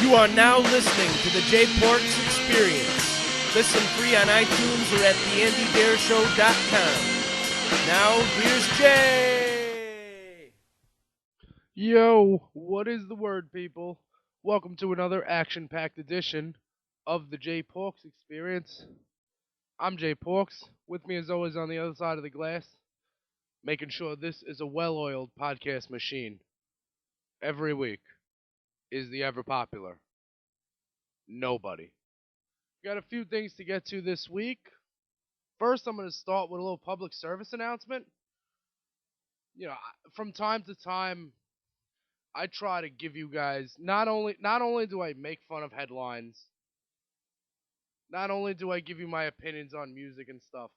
You are now listening to the Jay Porks Experience. Listen free on iTunes or at theandydareshow.com. Now, here's Jay. Yo, what is the word, people? Welcome to another action-packed edition of the Jay Porks Experience. I'm Jay Porks. With me, as always, on the other side of the glass, making sure this is a well-oiled podcast machine. Every week is the ever-popular Nobody. Got a few things to get to this week. First, I'm going to start with a little public service announcement. From time to time, I try to give you guys, not only do I make fun of headlines, not only do I give you my opinions on music and stuff,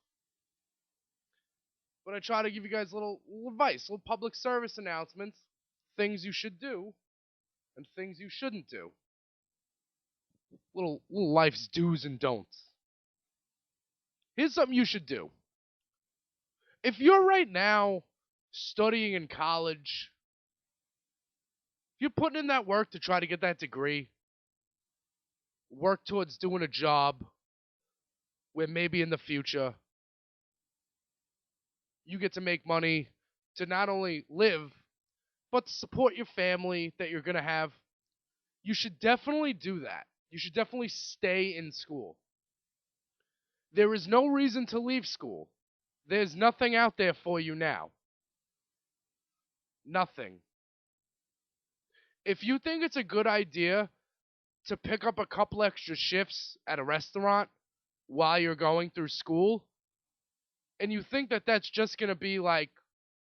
but I try to give you guys a little advice, little public service announcements, things you should do, and things you shouldn't do. Little life's do's and don'ts. Here's something you should do. If you're right now studying in college, if you're putting in that work to try to get that degree, work towards doing a job where maybe in the future you get to make money to not only live, but to support your family that you're going to have, you should definitely do that. You should definitely stay in school. There is no reason to leave school. There's nothing out there for you now. Nothing. If you think it's a good idea to pick up a couple extra shifts at a restaurant while you're going through school, and you think that that's just going to be like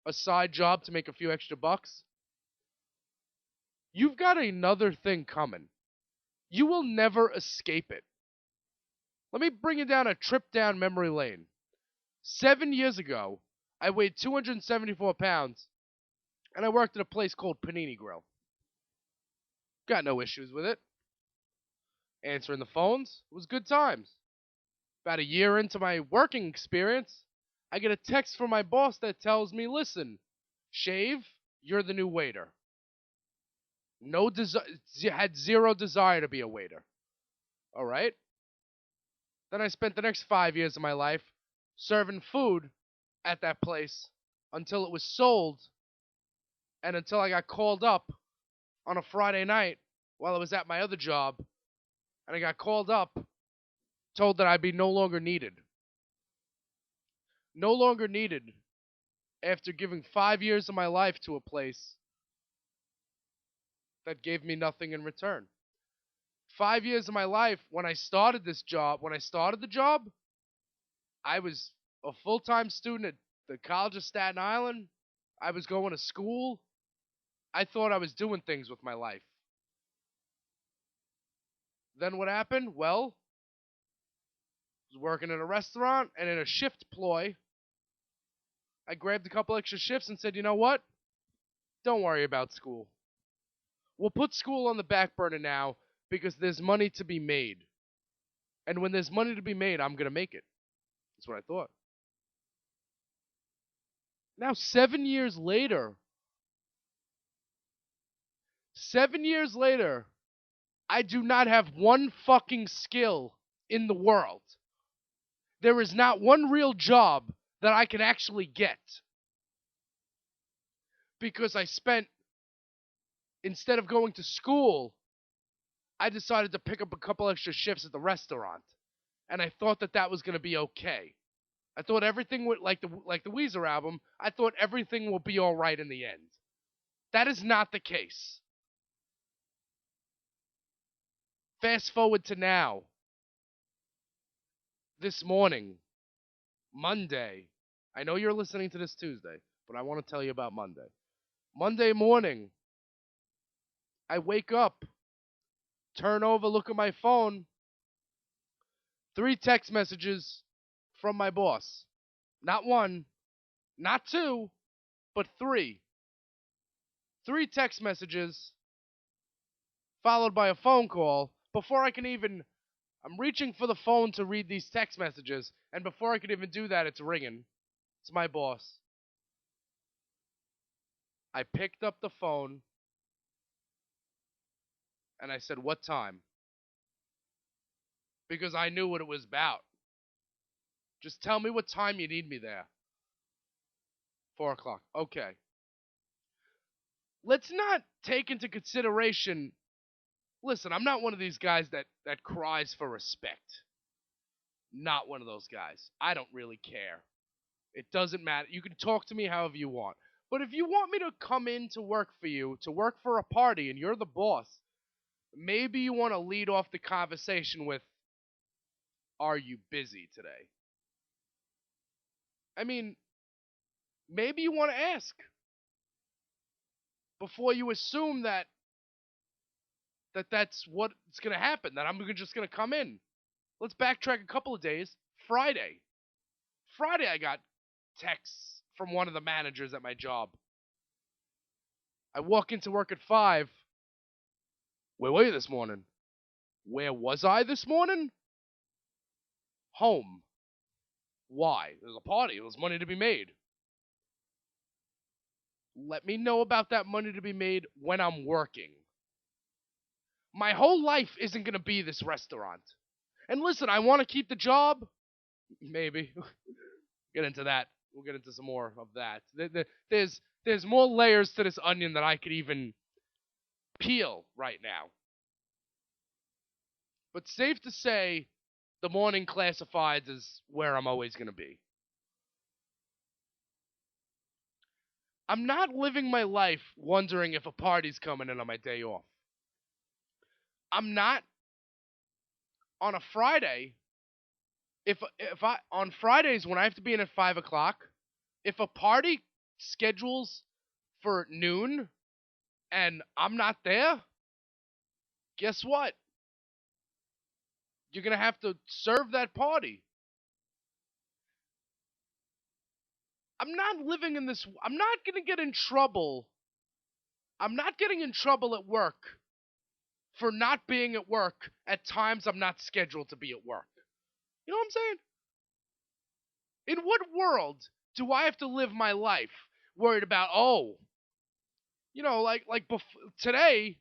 a side job to make a few extra bucks, you've got another thing coming. You will never escape it. Let me bring you down a trip down memory lane. 7 years ago, I weighed 274 pounds, and I worked at a place called Panini Grill. Got no issues with it. Answering the phones, it was good times. About a year into my working experience, I get a text from my boss that tells me, listen, Shave, you're the new waiter. Had zero desire to be a waiter. All right? Then I spent the next 5 years of my life serving food at that place until it was sold and until I got called up on a Friday night while I was at my other job, and I got called up, told that I'd be no longer needed. No longer needed after giving 5 years of my life to a place that gave me nothing in return. 5 years of my life, when I started the job, I was a full-time student at the College of Staten Island. I was going to school. I thought I was doing things with my life. Then what happened? Well, I was working at a restaurant, and in a shift ploy, I grabbed a couple extra shifts and said, you know what? Don't worry about school. We'll put school on the back burner now because there's money to be made. And when there's money to be made, I'm going to make it. That's what I thought. Now, 7 years later, I do not have one fucking skill in the world. There is not one real job that I can actually get. Because instead of going to school, I decided to pick up a couple extra shifts at the restaurant. And I thought that was going to be okay. I thought everything would, like the Weezer album, I thought everything will be alright in the end. That is not the case. Fast forward to now. This morning, Monday. I know you're listening to this Tuesday, but I want to tell you about Monday. Monday morning, I wake up, turn over, look at my phone. 3 text messages from my boss. Not 1, not 2, but 3. 3 text messages followed by a phone call before I can even... I'm reaching for the phone to read these text messages, and before I can even do that, it's ringing. It's my boss. I picked up the phone, And I said, what time? Because I knew what it was about. Just tell me what time you need me there. 4 o'clock. Okay. Let's not take into consideration. Listen, I'm not one of these guys that cries for respect. Not one of those guys. I don't really care. It doesn't matter. You can talk to me however you want. But if you want me to come in to work for you, to work for a party, and you're the boss, maybe you want to lead off the conversation with, are you busy today? I mean, maybe you want to ask before you assume that's what's going to happen, that I'm just going to come in. Let's backtrack a couple of days. Friday, I got texts from one of the managers at my job. I walk into work at 5. Where were you this morning? Where was I this morning? Home. Why? There's a party. There's money to be made. Let me know about that money to be made when I'm working. My whole life isn't going to be this restaurant. And listen, I want to keep the job. Maybe. Get into that. We'll get into some more of that. There's more layers to this onion that I could even peel right now. But safe to say, the morning classifieds is where I'm always going to be. I'm not living my life wondering if a party's coming in on my day off. I'm not. On a Friday, if I on Fridays when I have to be in at 5 o'clock, if a party schedules for noon and I'm not there, guess what? You're gonna have to serve that party. I'm not living in this. I'm not gonna get in trouble. I'm not getting in trouble at work for not being at work at times I'm not scheduled to be at work. You know what I'm saying? In what world do I have to live my life worried about, today,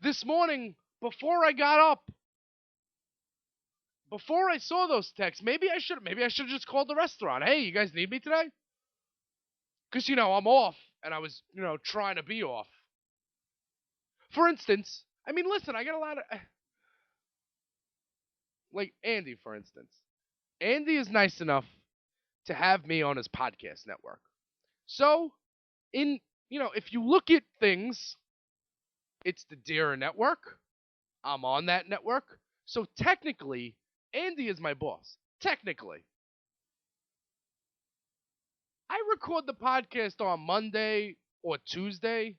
this morning, before I got up, before I saw those texts, maybe I should have just called the restaurant. Hey, you guys need me today? Because, I'm off, and I was, trying to be off. For instance, I mean, listen, I got a lot of, like Andy, for instance. Andy is nice enough to have me on his podcast network. So, if you look at things, it's the Deer Network. I'm on that network. So technically, Andy is my boss. Technically. I record the podcast on Monday or Tuesday.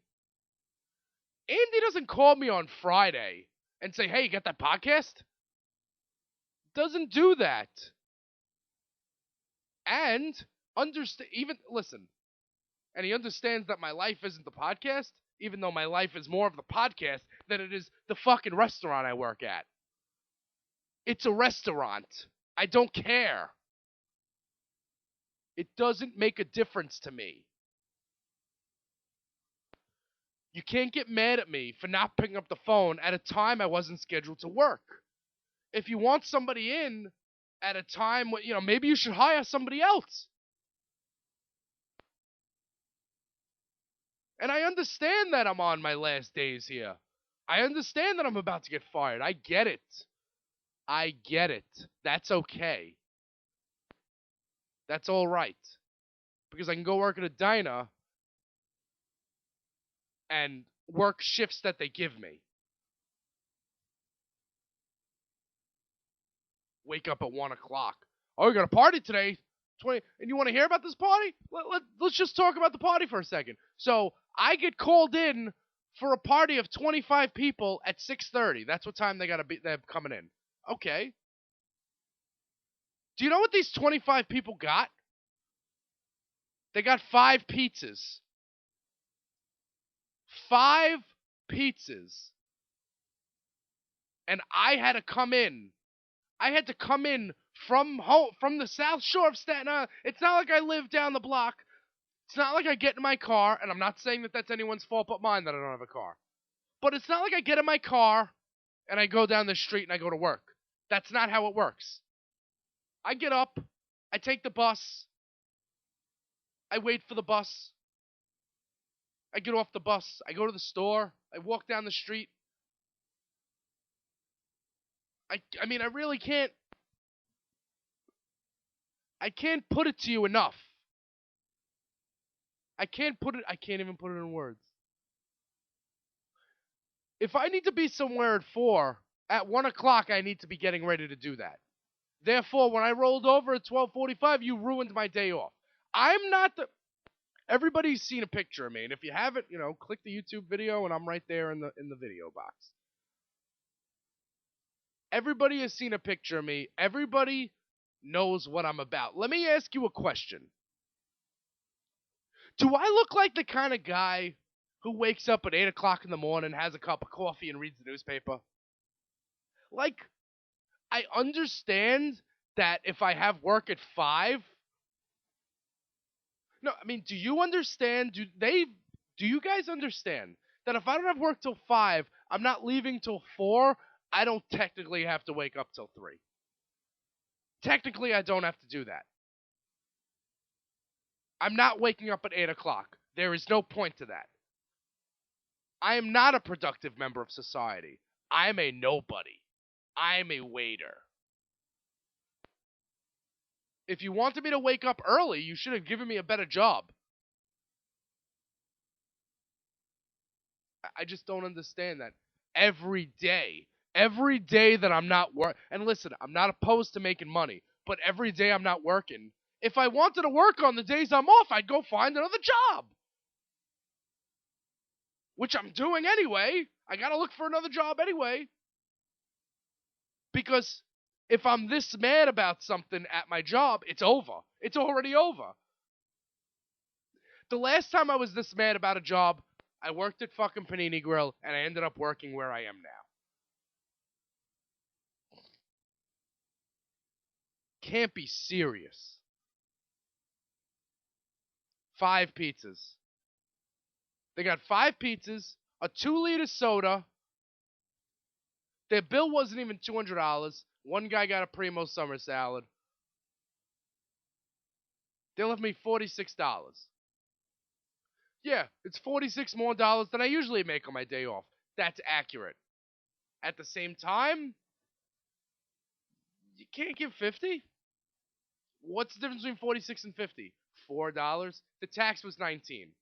Andy doesn't call me on Friday and say, hey, you got that podcast? Doesn't do that. And listen, and he understands that my life isn't the podcast, even though my life is more of the podcast than it is the fucking restaurant I work at. It's a restaurant. I don't care. It doesn't make a difference to me. You can't get mad at me for not picking up the phone at a time I wasn't scheduled to work. If you want somebody in at a time when, maybe you should hire somebody else. And I understand that I'm on my last days here. I understand that I'm about to get fired. I get it. That's okay. That's all right. Because I can go work at a diner and work shifts that they give me. Wake up at 1 o'clock. Oh, we got a party today. And you want to hear about this party? Let's just talk about the party for a second. So I get called in for a party of 25 people at 6:30. That's what time they're coming in. Okay. Do you know what these 25 people got? They got 5 pizzas. 5 pizzas. And I had to come in. From home, from the South Shore of Staten Island. It's not like I live down the block. It's not like I get in my car, and I'm not saying that that's anyone's fault but mine that I don't have a car. But it's not like I get in my car and I go down the street and I go to work. That's not how it works. I get up, I take the bus, I wait for the bus, I get off the bus, I go to the store, I walk down the street. I mean, I really can't. I can't put it to you enough. I can't even put it in words. If I need to be somewhere at 4, at 1 o'clock, I need to be getting ready to do that. Therefore, when I rolled over at 12:45, you ruined my day off. I'm not the. Everybody's seen a picture of me, and if you haven't, click the YouTube video, and I'm right there in the video box. Everybody has seen a picture of me. Everybody knows what I'm about. Let me ask you a question. Do I look like the kind of guy who wakes up at 8 o'clock in the morning, has a cup of coffee, and reads the newspaper? Like, I understand that if I have work at 5. No, I mean, do you understand? Do you guys understand that if I don't have work till 5, I'm not leaving till 4, I don't technically have to wake up till 3. Technically, I don't have to do that. I'm not waking up at 8 o'clock. There is no point to that. I am not a productive member of society. I am a nobody. I am a waiter. If you wanted me to wake up early, you should have given me a better job. I just don't understand that. Every day that I'm not working, and listen, I'm not opposed to making money, but every day I'm not working. If I wanted to work on the days I'm off, I'd go find another job. Which I'm doing anyway. I gotta look for another job anyway. Because if I'm this mad about something at my job, it's over. It's already over. The last time I was this mad about a job, I worked at fucking Panini Grill, and I ended up working where I am now. Can't be serious. 5 pizzas. They got 5 pizzas, a 2-liter soda. Their bill wasn't even $200. One guy got a Primo summer salad. They left me $46. Yeah, it's $46 more than I usually make on my day off. That's accurate. At the same time, you can't give 50. What's the difference between 46 and 50? $4. The tax was 19.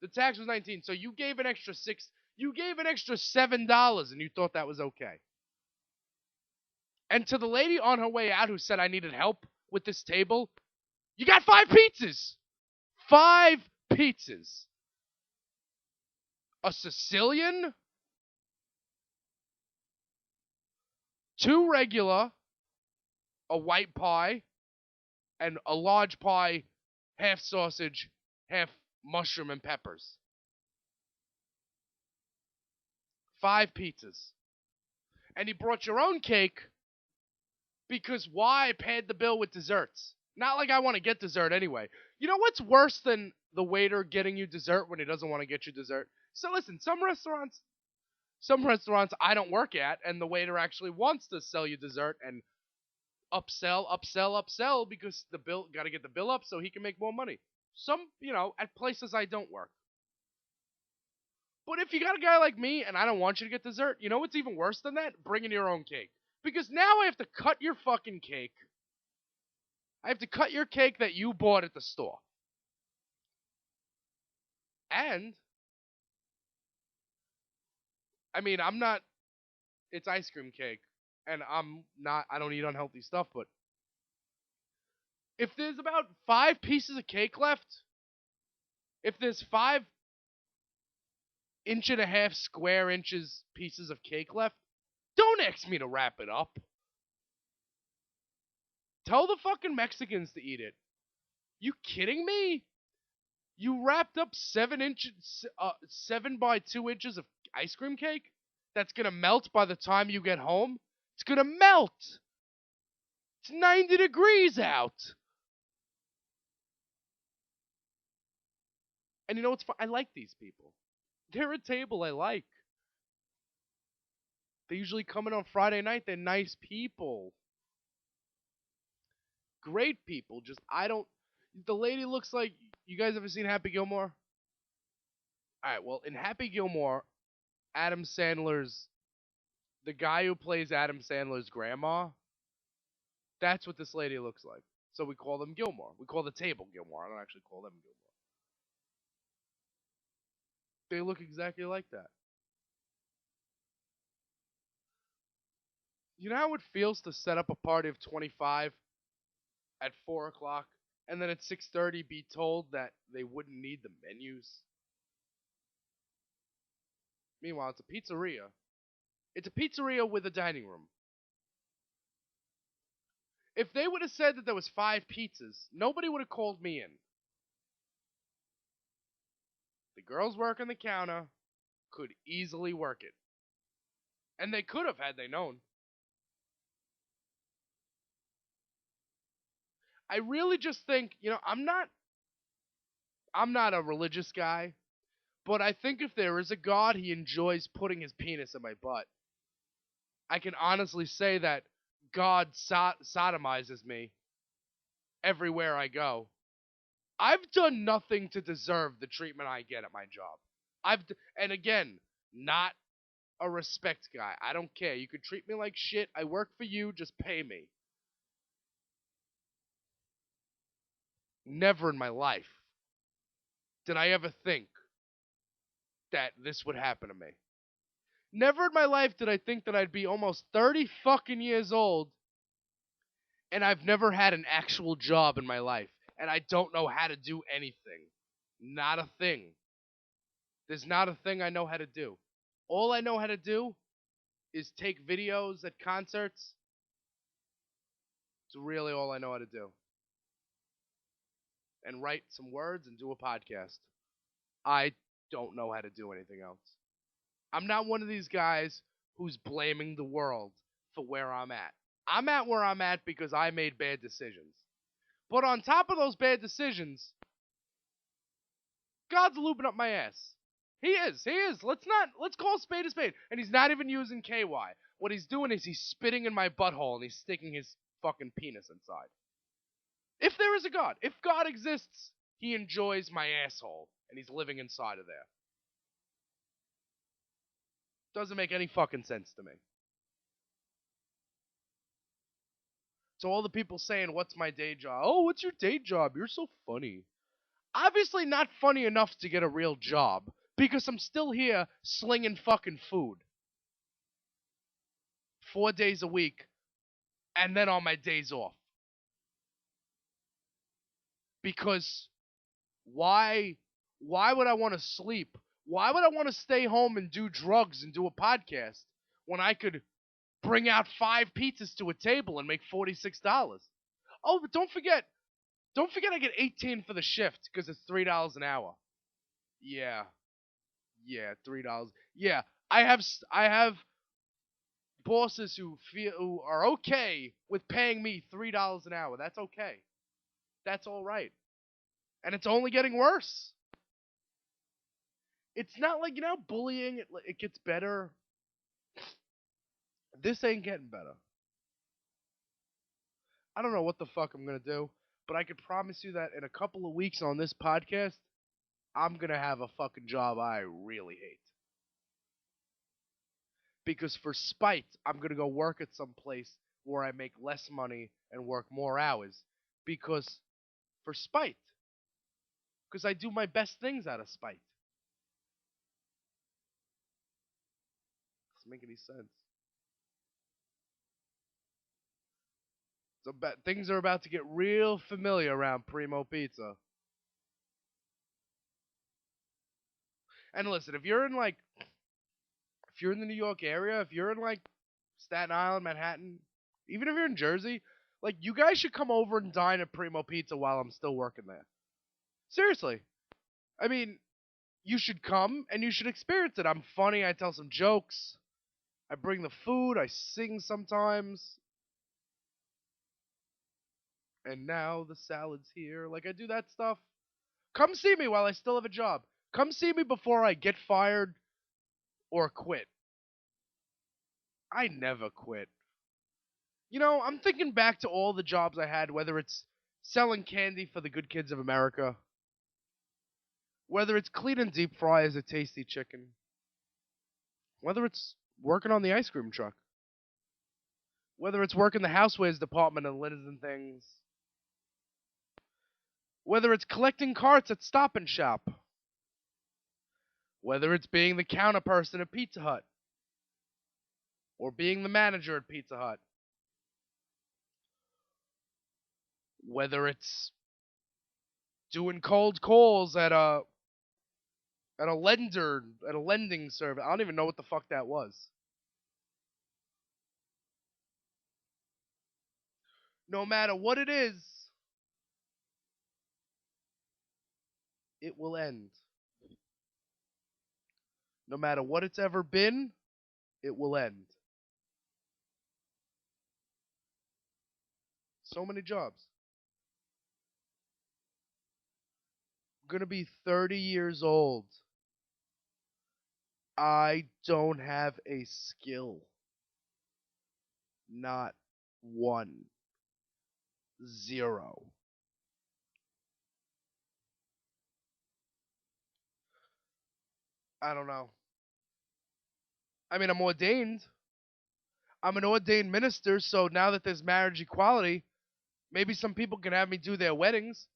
The tax was 19. So you gave an extra 6. You gave an extra $7 and you thought that was okay. And to the lady on her way out who said I needed help with this table, you got 5 pizzas. 5 pizzas. A Sicilian, 2 regular, a white pie, and a large pie, half sausage, half mushroom and peppers. 5 pizzas. And you brought your own cake because why paid the bill with desserts? Not like I want to get dessert anyway. You know what's worse than the waiter getting you dessert when he doesn't want to get you dessert? So listen, some restaurants I don't work at, and the waiter actually wants to sell you dessert and upsell because the bill got to get the bill up so he can make more money. Some, at places I don't work. But if you got a guy like me and I don't want you to get dessert, you know what's even worse than that? Bringing your own cake. Because now I have to cut your fucking cake. I have to cut your cake that you bought at the store. And, I mean, it's ice cream cake. And I don't eat unhealthy stuff, but if there's about 5 pieces of cake left, if there's 5 1.5 square inches pieces of cake left, don't ask me to wrap it up. Tell the fucking Mexicans to eat it. You kidding me? You wrapped up 7 by 2 inches of ice cream cake that's gonna melt by the time you get home? It's gonna melt. It's 90 degrees out. And you know what's fun? I like these people. They're a table I like. They usually come in on Friday night. They're nice people. Great people. Just, I don't. The lady looks like. You guys ever seen Happy Gilmore? Alright, well, in Happy Gilmore, Adam Sandler's. The guy who plays Adam Sandler's grandma, that's what this lady looks like. So we call them Gilmore. We call the table Gilmore. I don't actually call them Gilmore. They look exactly like that. You know how it feels to set up a party of 25 at 4 o'clock and then at 6:30 be told that they wouldn't need the menus? Meanwhile, it's a pizzeria. It's a pizzeria with a dining room. If they would have said that there was 5 pizzas, nobody would have called me in. The girls working the counter could easily work it. And they could have had they known. I really just think, I'm not a religious guy, but I think if there is a God, he enjoys putting his penis in my butt. I can honestly say that God sodomizes me everywhere I go. I've done nothing to deserve the treatment I get at my job. And again, not a respect guy. I don't care. You could treat me like shit. I work for you. Just pay me. Never in my life did I ever think that this would happen to me. Never in my life did I think that I'd be almost 30 fucking years old and I've never had an actual job in my life. And I don't know how to do anything. Not a thing. There's not a thing I know how to do. All I know how to do is take videos at concerts. It's really all I know how to do. And write some words and do a podcast. I don't know how to do anything else. I'm not one of these guys who's blaming the world for where I'm at. I'm at where I'm at because I made bad decisions. But on top of those bad decisions, God's lubing up my ass. He is. He is. Let's call a spade a spade. And he's not even using KY. What he's doing is he's spitting in my butthole and he's sticking his fucking penis inside. If there is a God, if God exists, he enjoys my asshole and he's living inside of there. Doesn't make any fucking sense to me. So all the people saying, what's my day job? Oh, what's your day job? You're so funny. Obviously not funny enough to get a real job, because I'm still here slinging fucking food. 4 days a week, and then on my days off. Because why would I want to sleep? Why would I want to stay home and do drugs and do a podcast when I could bring out 5 pizzas to a table and make $46? Oh, but don't forget I get 18 for the shift because it's $3 an hour. Yeah, $3. Yeah, I have bosses who are okay with paying me $3 an hour. That's okay. That's all right. And it's only getting worse. It's not like, bullying, it gets better. This ain't getting better. I don't know what the fuck I'm going to do, but I can promise you that in a couple of weeks on this podcast, I'm going to have a fucking job I really hate. Because for spite, I'm going to go work at some place where I make less money and work more hours. Because, for spite. Because I do my best things out of spite. Doesn't make any sense. So things are about to get real familiar around Primo Pizza. And listen, if you're in the New York area, if you're in Staten Island, Manhattan, even if you're in Jersey, you guys should come over and dine at Primo Pizza while I'm still working there. Seriously. I mean, you should come and you should experience it. I'm funny, I tell some jokes. I bring the food, I sing sometimes. And now the salad's here. I do that stuff. Come see me while I still have a job. Come see me before I get fired or quit. I never quit. You know, I'm thinking back to all the jobs I had, whether it's selling candy for the good kids of America, whether it's cleaning deep fryers at Tasty Chicken, whether it's working on the ice cream truck, whether it's working the housewares department and Lids and Things, whether it's collecting carts at Stop and Shop, whether it's being the counter person at Pizza Hut, or being the manager at Pizza Hut, whether it's doing cold calls at a lending service. I don't even know what the fuck that was. No matter what it is, it will end. No matter what it's ever been, it will end. So many jobs. I'm gonna be 30 years old. I don't have a skill. Not one. Zero. I don't know. I mean, I'm ordained. I'm an ordained minister, so now that there's marriage equality, maybe some people can have me do their weddings.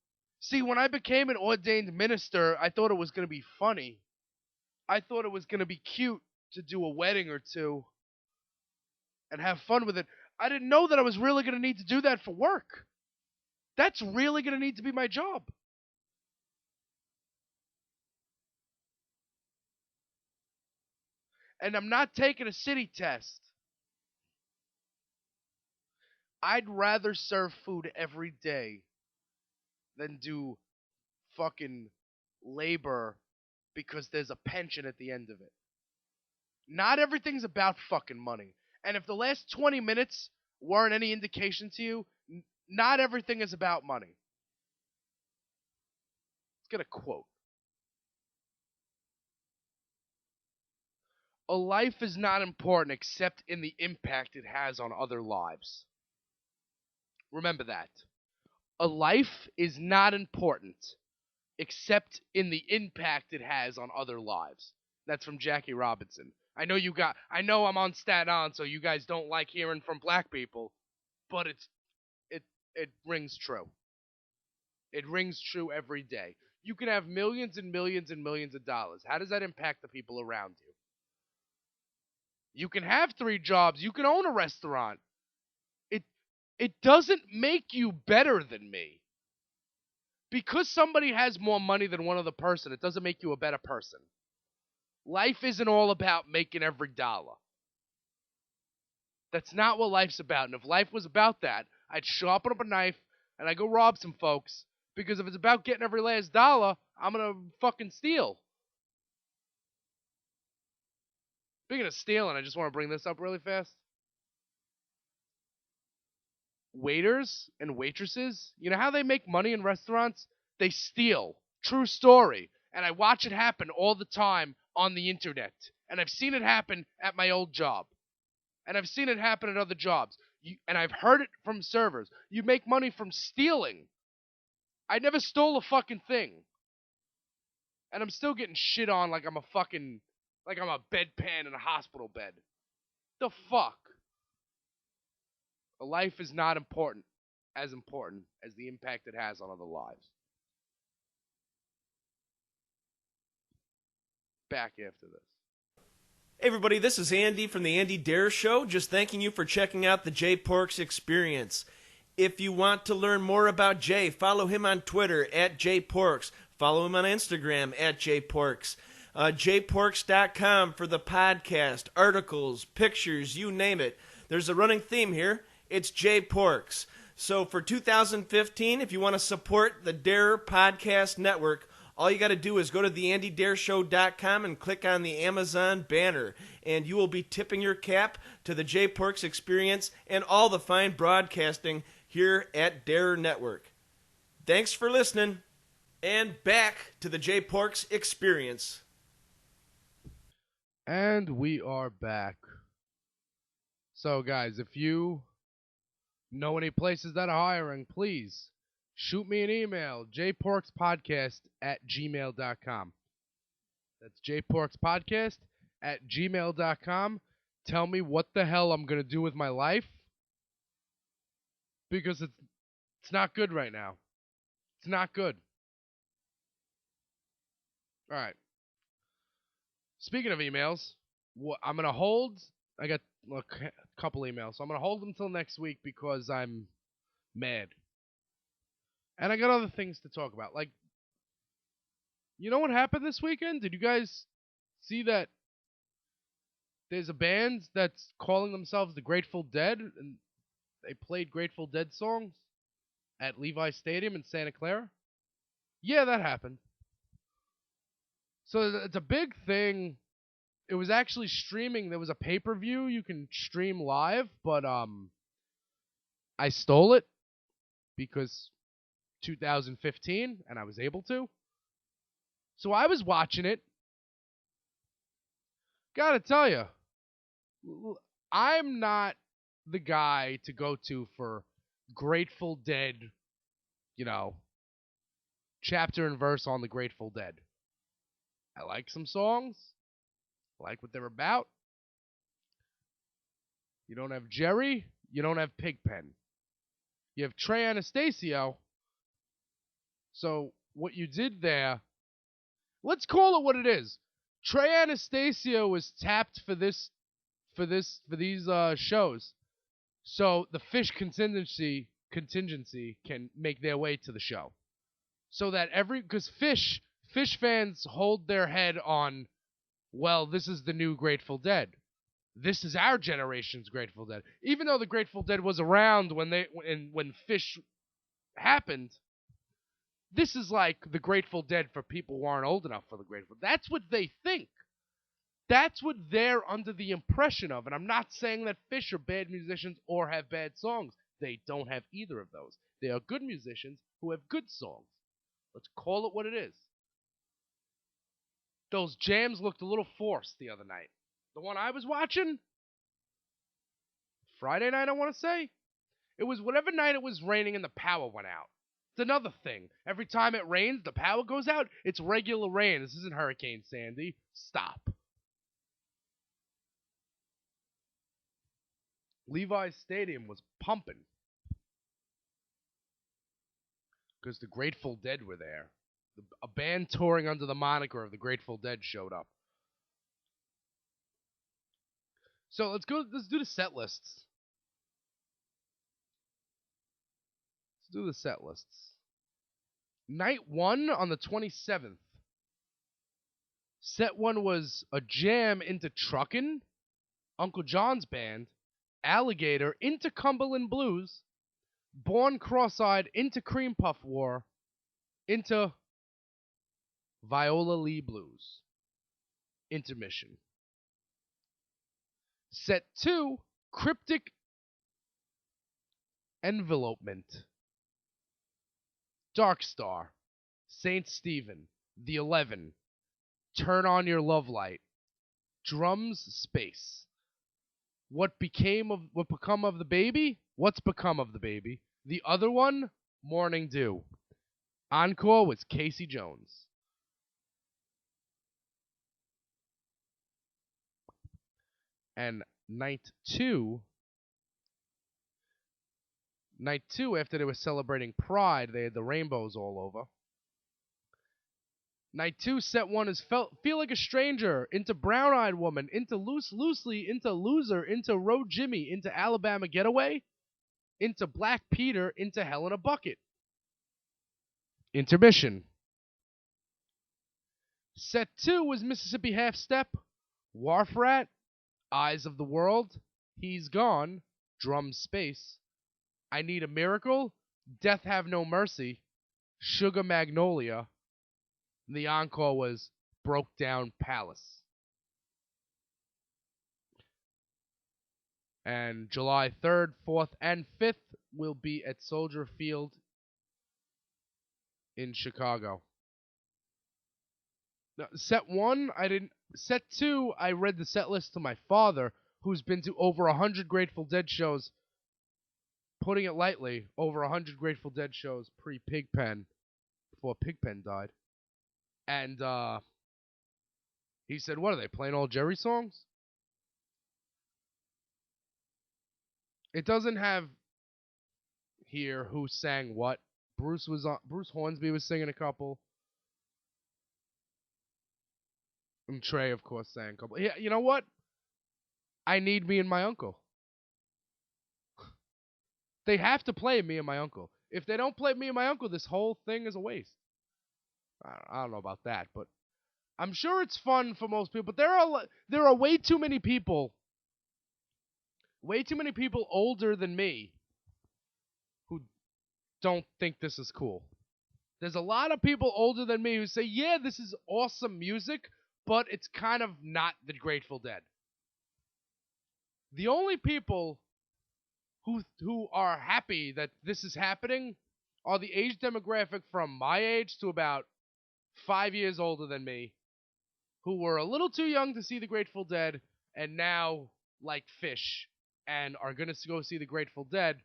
See, when I became an ordained minister, I thought it was going to be funny. I thought it was going to be cute to do a wedding or two and have fun with it. I didn't know that I was really going to need to do that for work. That's really going to need to be my job. And I'm not taking a city test. I'd rather serve food every day than do fucking labor because there's a pension at the end of it. Not everything's about fucking money. And if the last 20 minutes weren't any indication to you, not everything is about money. Let's get a quote. A life is not important except in the impact it has on other lives. Remember that. A life is not important except in the impact it has on other lives. That's from Jackie Robinson. I know I'm on Staten Island, so you guys don't like hearing from black people, but it rings true. It rings true every day. You can have millions and millions and millions of dollars. How does that impact the people around you? You can have 3 jobs. You can own a restaurant. It doesn't make you better than me. Because somebody has more money than one other person, it doesn't make you a better person. Life isn't all about making every dollar. That's not what life's about. And if life was about that, I'd sharpen up a knife and I'd go rob some folks. Because if it's about getting every last dollar, I'm going to fucking steal. Speaking of stealing, I just want to bring this up really fast. Waiters and waitresses, you know how they make money in restaurants? They steal. True story. And I watch it happen all the time on the internet. And I've seen it happen at my old job. And I've seen it happen at other jobs. And I've heard it from servers. You make money from stealing. I never stole a fucking thing. And I'm still getting shit on like I'm a bedpan in a hospital bed. The fuck? A life is not important as the impact it has on other lives. Back after this. Hey everybody, this is Andy from the Andy Dare Show. Just thanking you for checking out the Jay Porks Experience. If you want to learn more about Jay, follow him on Twitter at JayPorks. Follow him on Instagram at JayPorks. JayPorks.com for the podcast, articles, pictures, you name it. There's a running theme here. It's Jay Porks. So for 2015, if you want to support the Dare Podcast Network, all you got to do is go to theandydareshow.com and click on the Amazon banner, and you will be tipping your cap to the Jay Porks Experience and all the fine broadcasting here at Dare Network. Thanks for listening. And back to the J Porks experience. And we are back. So, guys, if you know any places that are hiring, please shoot me an email, jporkspodcast@gmail.com. That's jporkspodcast@gmail.com. Tell me what the hell I'm going to do with my life, because it's not good right now. It's not good. All right. Speaking of emails, I'm going to hold. I got a couple emails, so I'm going to hold them till next week because I'm mad. And I got other things to talk about. Like, you know what happened this weekend? Did you guys see that there's a band that's calling themselves the Grateful Dead, and they played Grateful Dead songs at Levi Stadium in Santa Clara? Yeah, that happened. So it's a big thing. It was actually streaming. There was a pay-per-view you can stream live, but I stole it because 2015 and I was able to. So I was watching it. Gotta tell you, I'm not the guy to go to for Grateful Dead, you know, chapter and verse on the Grateful Dead. I like some songs. I like what they're about. You don't have Jerry. You don't have Pigpen. You have Trey Anastasio. So what you did there, let's call it what it is. Trey Anastasio was tapped for these shows, so the Fish contingency can make their way to the show, so that because Fish fans hold their head on, well, this is the new Grateful Dead. This is our generation's Grateful Dead. Even though the Grateful Dead was around when Fish happened, this is like the Grateful Dead for people who aren't old enough for the Grateful Dead. That's what they think. That's what they're under the impression of. And I'm not saying that Fish are bad musicians or have bad songs. They don't have either of those. They are good musicians who have good songs. Let's call it what it is. Those jams looked a little forced the other night. The one I was watching, Friday night, I want to say, it was whatever night it was raining and the power went out. It's another thing. Every time it rains, the power goes out. It's regular rain. This isn't Hurricane Sandy. Stop. Levi's Stadium was pumping because the Grateful Dead were there. A band touring under the moniker of the Grateful Dead showed up. So let's do the set lists. Let's do the set lists. Night 1 on the 27th. Set 1 was a jam into Truckin', Uncle John's band, Alligator into Cumberland Blues, Born Cross-Eyed into Cream Puff War, into Viola Lee Blues. Intermission. Set 2, Cryptic Envelopement, Dark Star, Saint Stephen, The 11, Turn On Your Love Light, Drums Space. What's become of the baby? What's become of the baby? The other one, Morning Dew. Encore was Casey Jones. And night two, after they were celebrating Pride, they had the rainbows all over. Night 2, set 1 is Feel Like a Stranger, into Brown Eyed Woman, into Loosely, into Loser, into Road Jimmy, into Alabama Getaway, into Black Peter, into Hell in a Bucket. Intermission. Set 2 was Mississippi Half Step, Wharf Rat, Eyes of the World, He's Gone, Drum Space, I Need a Miracle, Death Have No Mercy, Sugar Magnolia. The encore was Broke Down Palace. And July 3rd, 4th, and 5th will be at Soldier Field in Chicago. No, set 1, I didn't. Set 2, I read the set list to my father, who's been to over 100 Grateful Dead shows. Putting it lightly, over 100 Grateful Dead shows pre-Pigpen, before Pigpen died. And he said, what are they, playing all Jerry songs? It doesn't have here who sang what. Bruce Hornsby was singing a couple. And Trey, of course, sang a couple. Yeah, you know what? I Need Me and My Uncle. They have to play Me and My Uncle. If they don't play Me and My Uncle, this whole thing is a waste. I don't know about that, but I'm sure it's fun for most people. But there are way too many people older than me who don't think this is cool. There's a lot of people older than me who say, yeah, this is awesome music, but it's kind of not the Grateful Dead. The only people who are happy that this is happening are the age demographic from my age to about 5 years older than me, who were a little too young to see the Grateful Dead and now like fish and are going to go see the Grateful Dead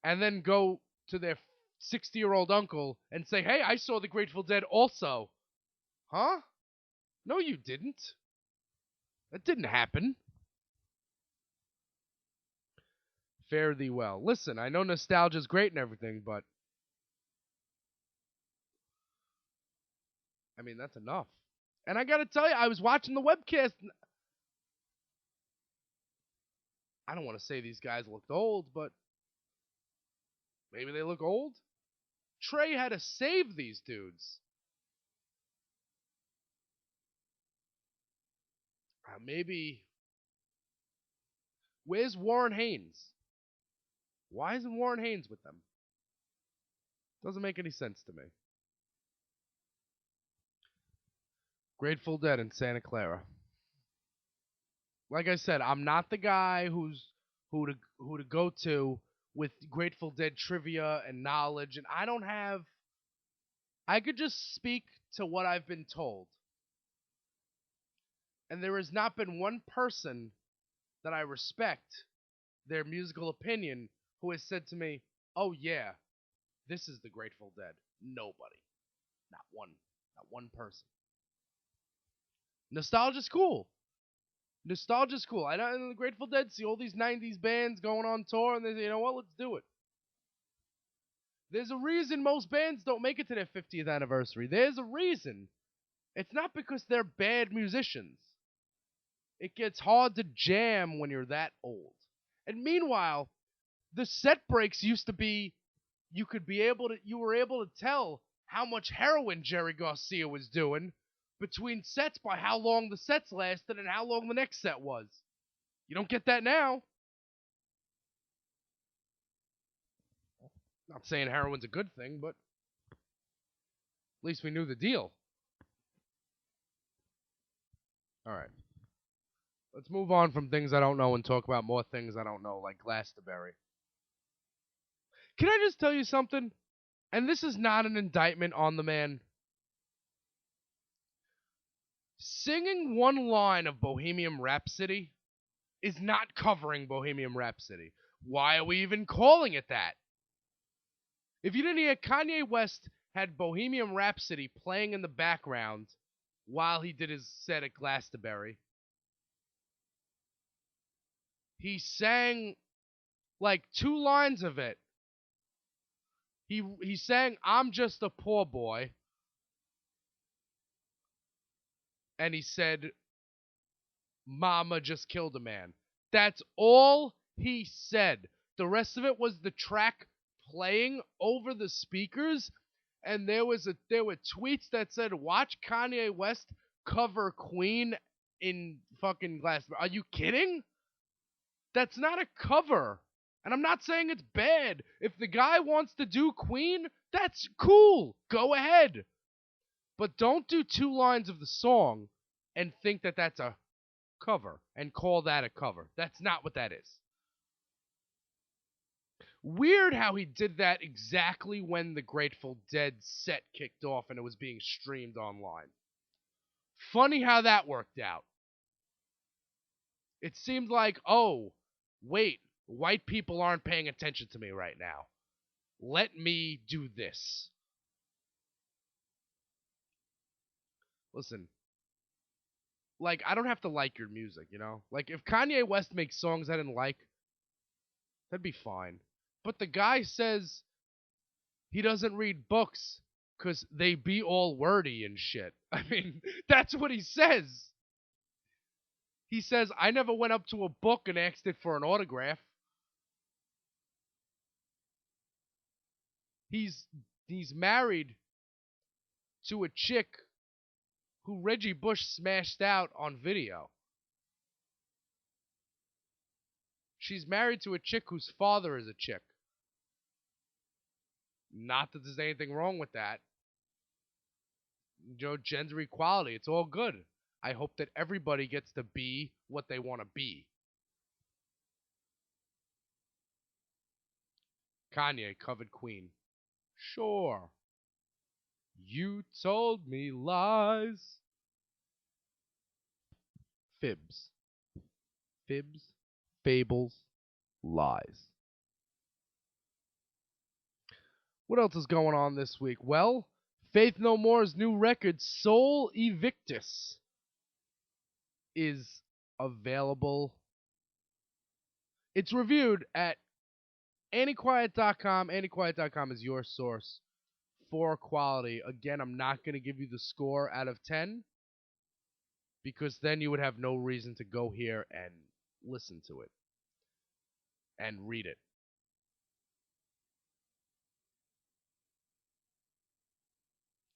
and then go to their 60-year-old uncle and say, hey, I saw the Grateful Dead also. Huh? No, you didn't. That didn't happen. Fare thee well. Listen, I know nostalgia's great and everything, but I mean, that's enough. And I gotta tell you, I was watching the webcast. I don't want to say these guys looked old, but maybe they look old. Trey had to save these dudes. Maybe. Where's Warren Haynes? Why isn't Warren Haynes with them? Doesn't make any sense to me. Grateful Dead in Santa Clara. Like I said, I'm not the guy who to go to with Grateful Dead trivia and knowledge, and I could just speak to what I've been told. And there has not been one person that I respect their musical opinion who has said to me, oh yeah, this is the Grateful Dead. Nobody. Not one. Not one person. Nostalgia's cool. Nostalgia's cool. I know in the Grateful Dead see all these 90s bands going on tour and they say, you know what, let's do it. There's a reason most bands don't make it to their 50th anniversary. There's a reason. It's not because they're bad musicians. It gets hard to jam when you're that old. And meanwhile, the set breaks used to be you were able to tell how much heroin Jerry Garcia was doing between sets by how long the sets lasted and how long the next set was. You don't get that now. Not saying heroin's a good thing, but at least we knew the deal. All right. Let's move on from things I don't know and talk about more things I don't know, like Glastonbury. Can I just tell you something? And this is not an indictment on the man. Singing one line of Bohemian Rhapsody is not covering Bohemian Rhapsody. Why are we even calling it that? If you didn't hear, Kanye West had Bohemian Rhapsody playing in the background while he did his set at Glastonbury. He sang like 2 lines of it. He sang I'm Just a Poor Boy. And he said Mama just killed a man. That's all he said. The rest of it was the track playing over the speakers, and there were tweets that said watch Kanye West cover Queen in fucking Glastonbury. Are you kidding? That's not a cover. And I'm not saying it's bad. If the guy wants to do Queen, that's cool. Go ahead. But don't do 2 lines of the song and think that that's a cover and call that a cover. That's not what that is. Weird how he did that exactly when the Grateful Dead set kicked off and it was being streamed online. Funny how that worked out. It seemed like, oh, wait, white people aren't paying attention to me right now. Let me do this. Listen, like, I don't have to like your music, you know? Like, if Kanye West makes songs I didn't like, that'd be fine. But the guy says he doesn't read books because they be all wordy and shit. I mean, that's what he says. He says, I never went up to a book and asked it for an autograph. He's married to a chick who Reggie Bush smashed out on video. She's married to a chick whose father is a chick. Not that there's anything wrong with that. You know, gender equality, it's all good. I hope that everybody gets to be what they want to be. Kanye covered Queen. Sure. You told me lies. Fibs. Fibs, fables, lies. What else is going on this week? Well, Faith No More's new record, Soul Evictus, is available. It's reviewed at antiquiet.com. Antiquiet.com is your source for quality. Again, I'm not going to give you the score out of 10 because then you would have no reason to go here and listen to it and read it.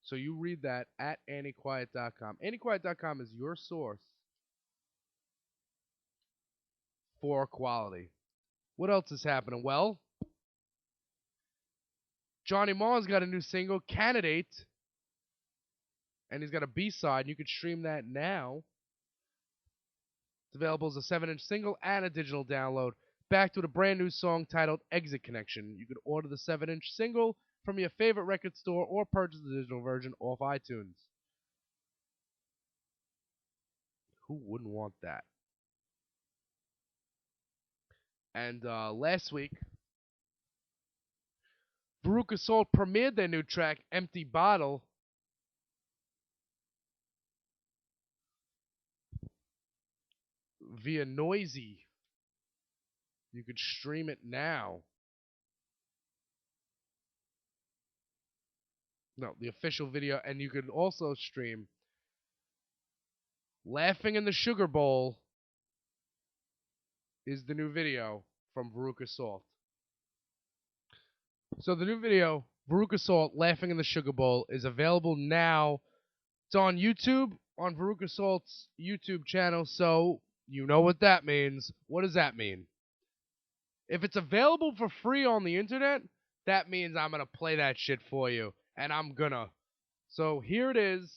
So you read that at antiquiet.com. Antiquiet.com is your source for quality. What else is happening? Well, Johnny Marr's got a new single, Candidate, and he's got a B-side. You can stream that now. It's available as a 7-inch single and a digital download. Back with a brand new song titled Exit Connection. You can order the 7-inch single from your favorite record store or purchase the digital version off iTunes. Who wouldn't want that? And last week, Veruca Salt premiered their new track, Empty Bottle. Via Noisy. You could stream it now. No, the official video. And you could also stream Laughing in the Sugar Bowl is the new video from Veruca Salt. So the new video, Veruca Salt, Laughing in the Sugar Bowl, is available now. It's on YouTube, on Veruca Salt's YouTube channel, so you know what that means. What does that mean? If it's available for free on the internet, that means I'm going to play that shit for you. And I'm gonna. So here it is.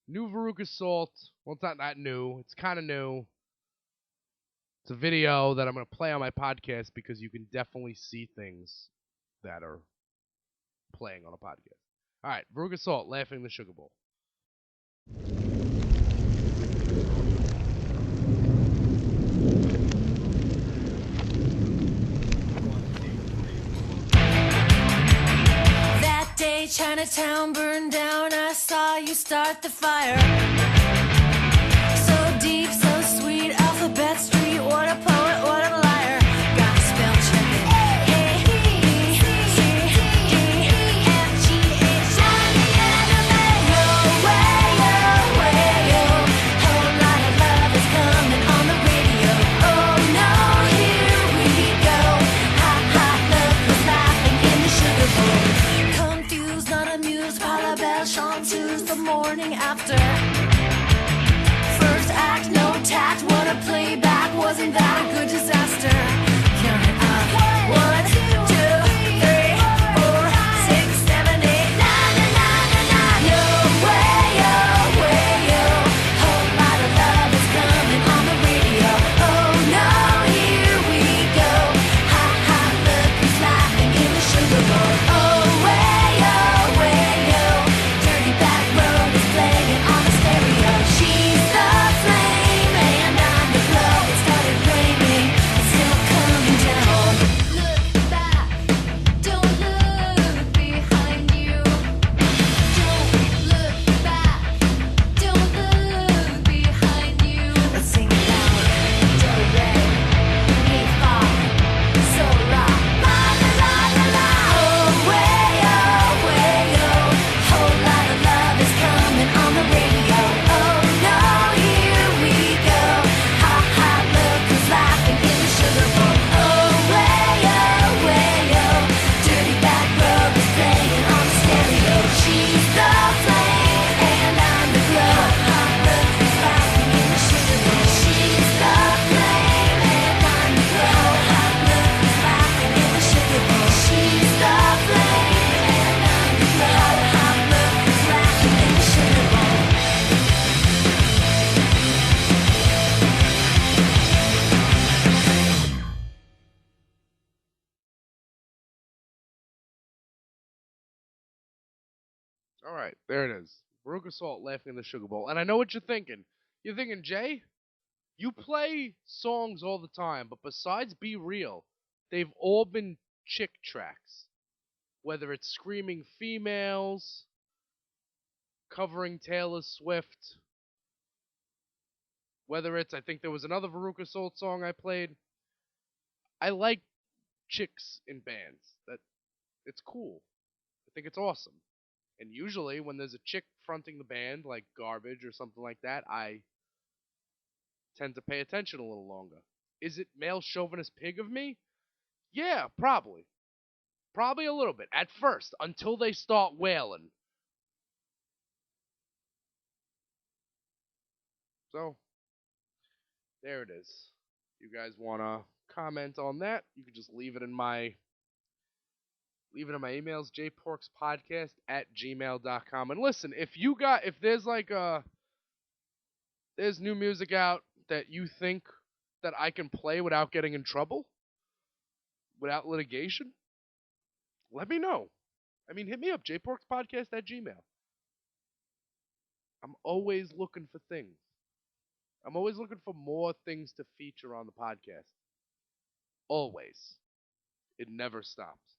New Veruca Salt. Well, it's not that new. It's kind of new. It's a video that I'm going to play on my podcast because you can definitely see things that are playing on a podcast. All right, Veruca Salt, Laughing in the Sugar Bowl. That day Chinatown burned down, I saw you start the fire. So deep, so sweet, Alphabet Street, what a poet, what a liar. Got to spell check it. A-B-C-D-E-F-G-H. No way, whole lot of love is coming on the radio. Oh no, here we go. Ha ha, look who's laughing in the sugar bowl. Confused, not amused, Paula Bell, chanteuse the morning after. First act, no tact, what a playback, wasn't that a good disaster? Count it up, 1, 2, 3, 4, 6, 7, 8, 9, 9, 9, 9. No way, whole lot of love is coming on the radio. Oh no, here we go. Ha ha, look who's laughing in the sugar bowl. Oh way, dirty back road is playing on the stage. All right, there it is. Veruca Salt laughing in the Sugar Bowl. And I know what you're thinking. You're thinking, Jay, you play songs all the time, but besides Be Real, they've all been chick tracks. Whether it's Screaming Females, covering Taylor Swift, whether it's, I think there was another Veruca Salt song I played. I like chicks in bands. It's cool. I think it's awesome. And usually when there's a chick fronting the band, like Garbage or something like that, I tend to pay attention a little longer. Is it male chauvinist pig of me? Yeah, probably. Probably a little bit. At first, until they start wailing. So, there it is. You guys wanna comment on that? You can just leave it in my emails, jporkspodcast@gmail.com. And listen, if there's like there's new music out that you think that I can play without getting in trouble, without litigation, let me know. I mean, hit me up, jporkspodcast@gmail. I'm always looking for things. I'm always looking for more things to feature on the podcast. Always. It never stops.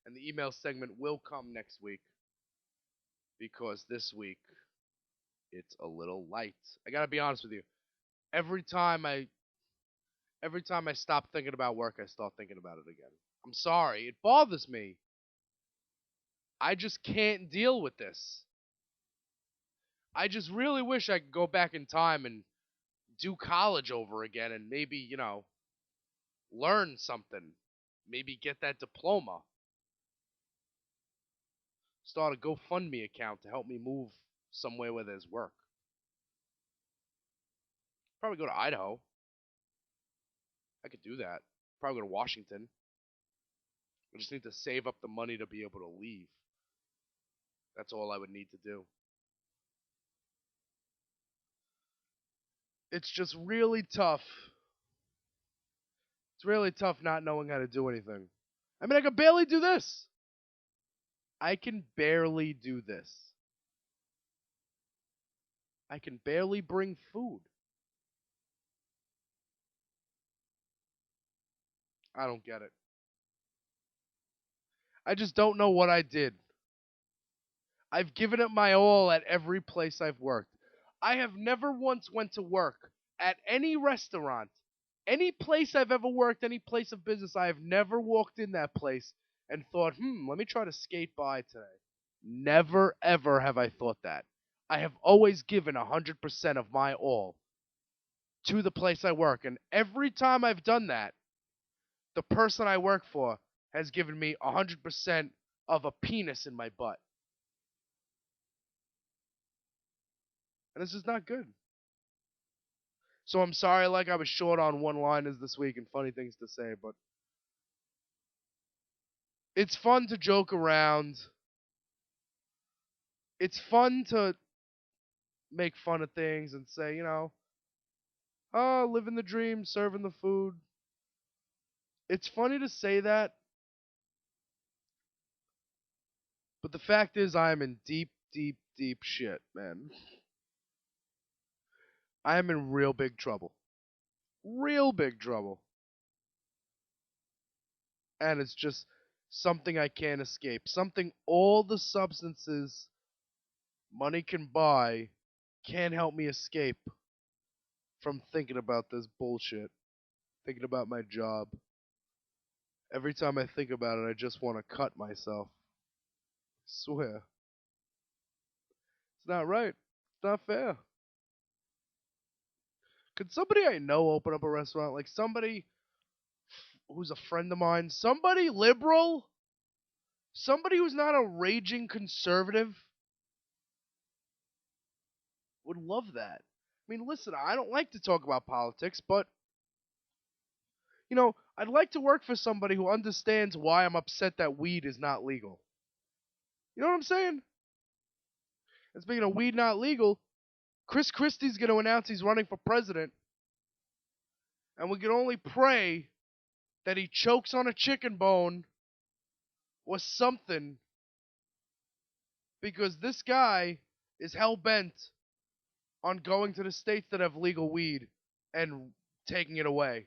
And the email segment will come next week because this week it's a little light. I gotta be honest with you. Every time I stop thinking about work, I start thinking about it again. I'm sorry. It bothers me. I just can't deal with this. I just really wish I could go back in time and do college over again and maybe, learn something. Maybe get that diploma. Start a GoFundMe account to help me move somewhere where there's work. Probably go to Idaho. I could do that. Probably go to Washington. I just need to save up the money to be able to leave. That's all I would need to do. It's just really tough. It's really tough not knowing how to do anything. I mean, I can barely do this. I can barely do this. I can barely bring food. I don't get it. I just don't know what I did. I've given it my all at every place I've worked. I have never once went to work at any restaurant, any place I've ever worked, any place of business. I have never walked in that place and thought, let me try to skate by today. Never, ever have I thought that. I have always given 100% of my all to the place I work. And every time I've done that, the person I work for has given me 100% of a penis in my butt. And this is not good. So I'm sorry, like I was short on one-liners this week and funny things to say, but it's fun to joke around. It's fun to make fun of things and say, oh, living the dream, serving the food. It's funny to say that, but the fact is I'm in deep, deep, deep shit, man. I am in real big trouble. Real big trouble. And it's just something I can't escape. Something all the substances money can buy can't help me escape from thinking about this bullshit. Thinking about my job. Every time I think about it, I just want to cut myself. I swear. It's not right. It's not fair. Could somebody I know open up a restaurant? Like somebody who's a friend of mine? Somebody liberal? Somebody who's not a raging conservative? Would love that. I mean, listen, I don't like to talk about politics, but, I'd like to work for somebody who understands why I'm upset that weed is not legal. You know what I'm saying? And speaking of weed not legal, Chris Christie's going to announce he's running for president, and we can only pray that he chokes on a chicken bone or something because this guy is hell-bent on going to the states that have legal weed and taking it away.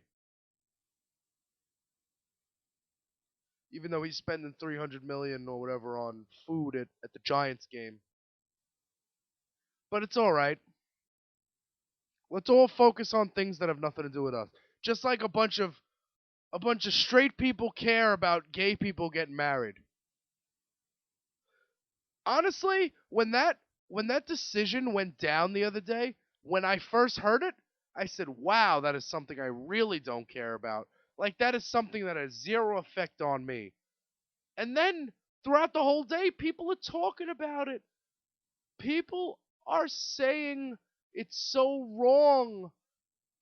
Even though he's spending $300 million or whatever on food at the Giants game. But it's alright. Let's all focus on things that have nothing to do with us. Just like a bunch of straight people care about gay people getting married. Honestly, when that decision went down the other day, when I first heard it, I said, wow, that is something I really don't care about. Like, that is something that has zero effect on me. And then, throughout the whole day, people are talking about it. People are saying it's so wrong.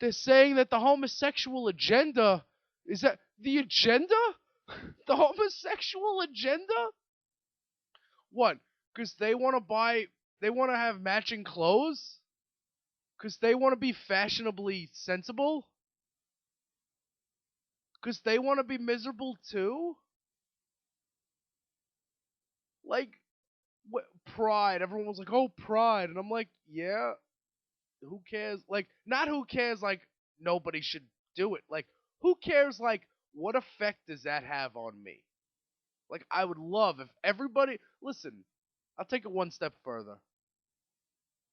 They're saying that the homosexual agenda, is that the agenda? The homosexual agenda? What? Because they want to have matching clothes? Because they want to be fashionably sensible? Because they want to be miserable too? Like, pride. Everyone was like, oh, pride. And I'm like, yeah, who cares? Like, not who cares, like, nobody should do it. Like, who cares, like, what effect does that have on me? Like, I would love if everybody... Listen, I'll take it one step further.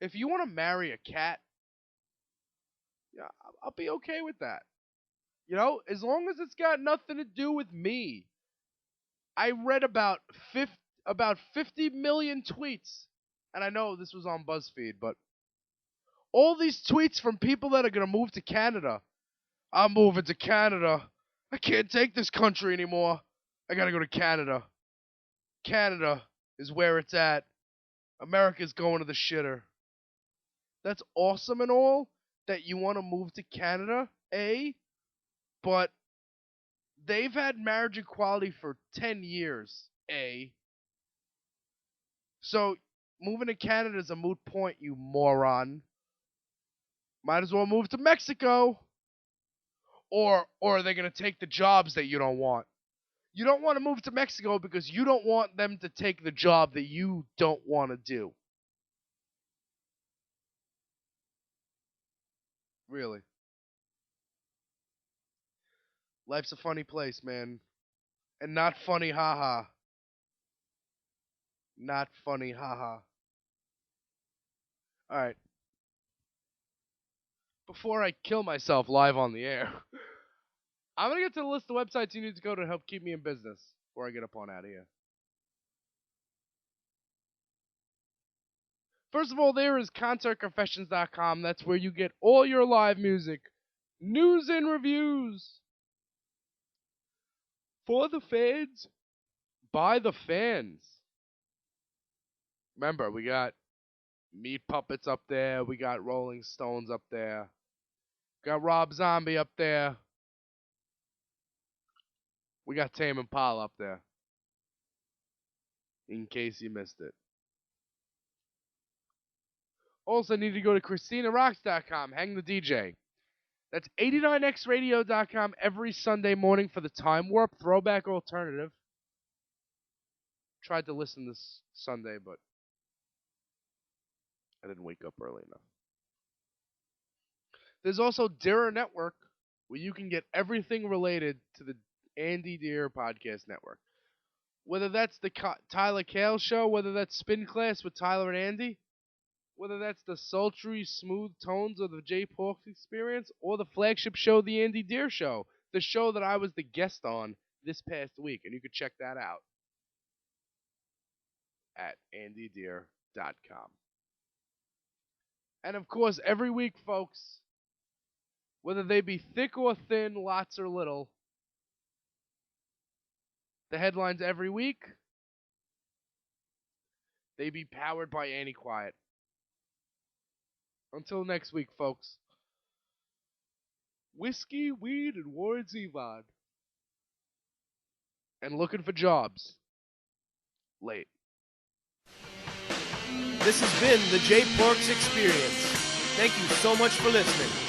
If you want to marry a cat, yeah, I'll be okay with that. You know, as long as it's got nothing to do with me. I read about 50 million tweets, and I know this was on BuzzFeed, but all these tweets from people that are going to move to Canada. I'm moving to Canada. I can't take this country anymore. I got to go to Canada. Canada is where it's at. America's going to the shitter. That's awesome and all that you want to move to Canada, but they've had marriage equality for 10 years, So, moving to Canada is a moot point, you moron. Might as well move to Mexico. Or are they going to take the jobs that you don't want? You don't want to move to Mexico because you don't want them to take the job that you don't want to do. Really. Life's a funny place, man. And not funny, haha. Not funny, haha. Alright. Before I kill myself live on the air, I'm going to get to the list of websites you need to go to help keep me in business before I get up on out of here. First of all, there is concertconfessions.com. That's where you get all your live music, news and reviews. For the fans, by the fans. Remember, we got Meat Puppets up there. We got Rolling Stones up there. Got Rob Zombie up there. We got Tame Impala up there. In case you missed it. Also need to go to ChristinaRocks.com. Hang the DJ. That's 89xradio.com every Sunday morning for the Time Warp Throwback Alternative. Tried to listen this Sunday, but I didn't wake up early enough. There's also Deer Network, where you can get everything related to the Andy Deer Podcast Network. Whether that's the Tyler Kale Show, whether that's Spin Class with Tyler and Andy, whether that's the sultry, smooth tones of the J Porks Experience, or the flagship show, The Andy Deer Show, the show that I was the guest on this past week, and you can check that out at andydeer.com. And of course, every week, folks, whether they be thick or thin, lots or little, the headlines every week, they be powered by Annie Quiet. Until next week, folks. Whiskey, weed, and Warren Zevon. And looking for jobs. Late. This has been the J Porks Experience. Thank you so much for listening.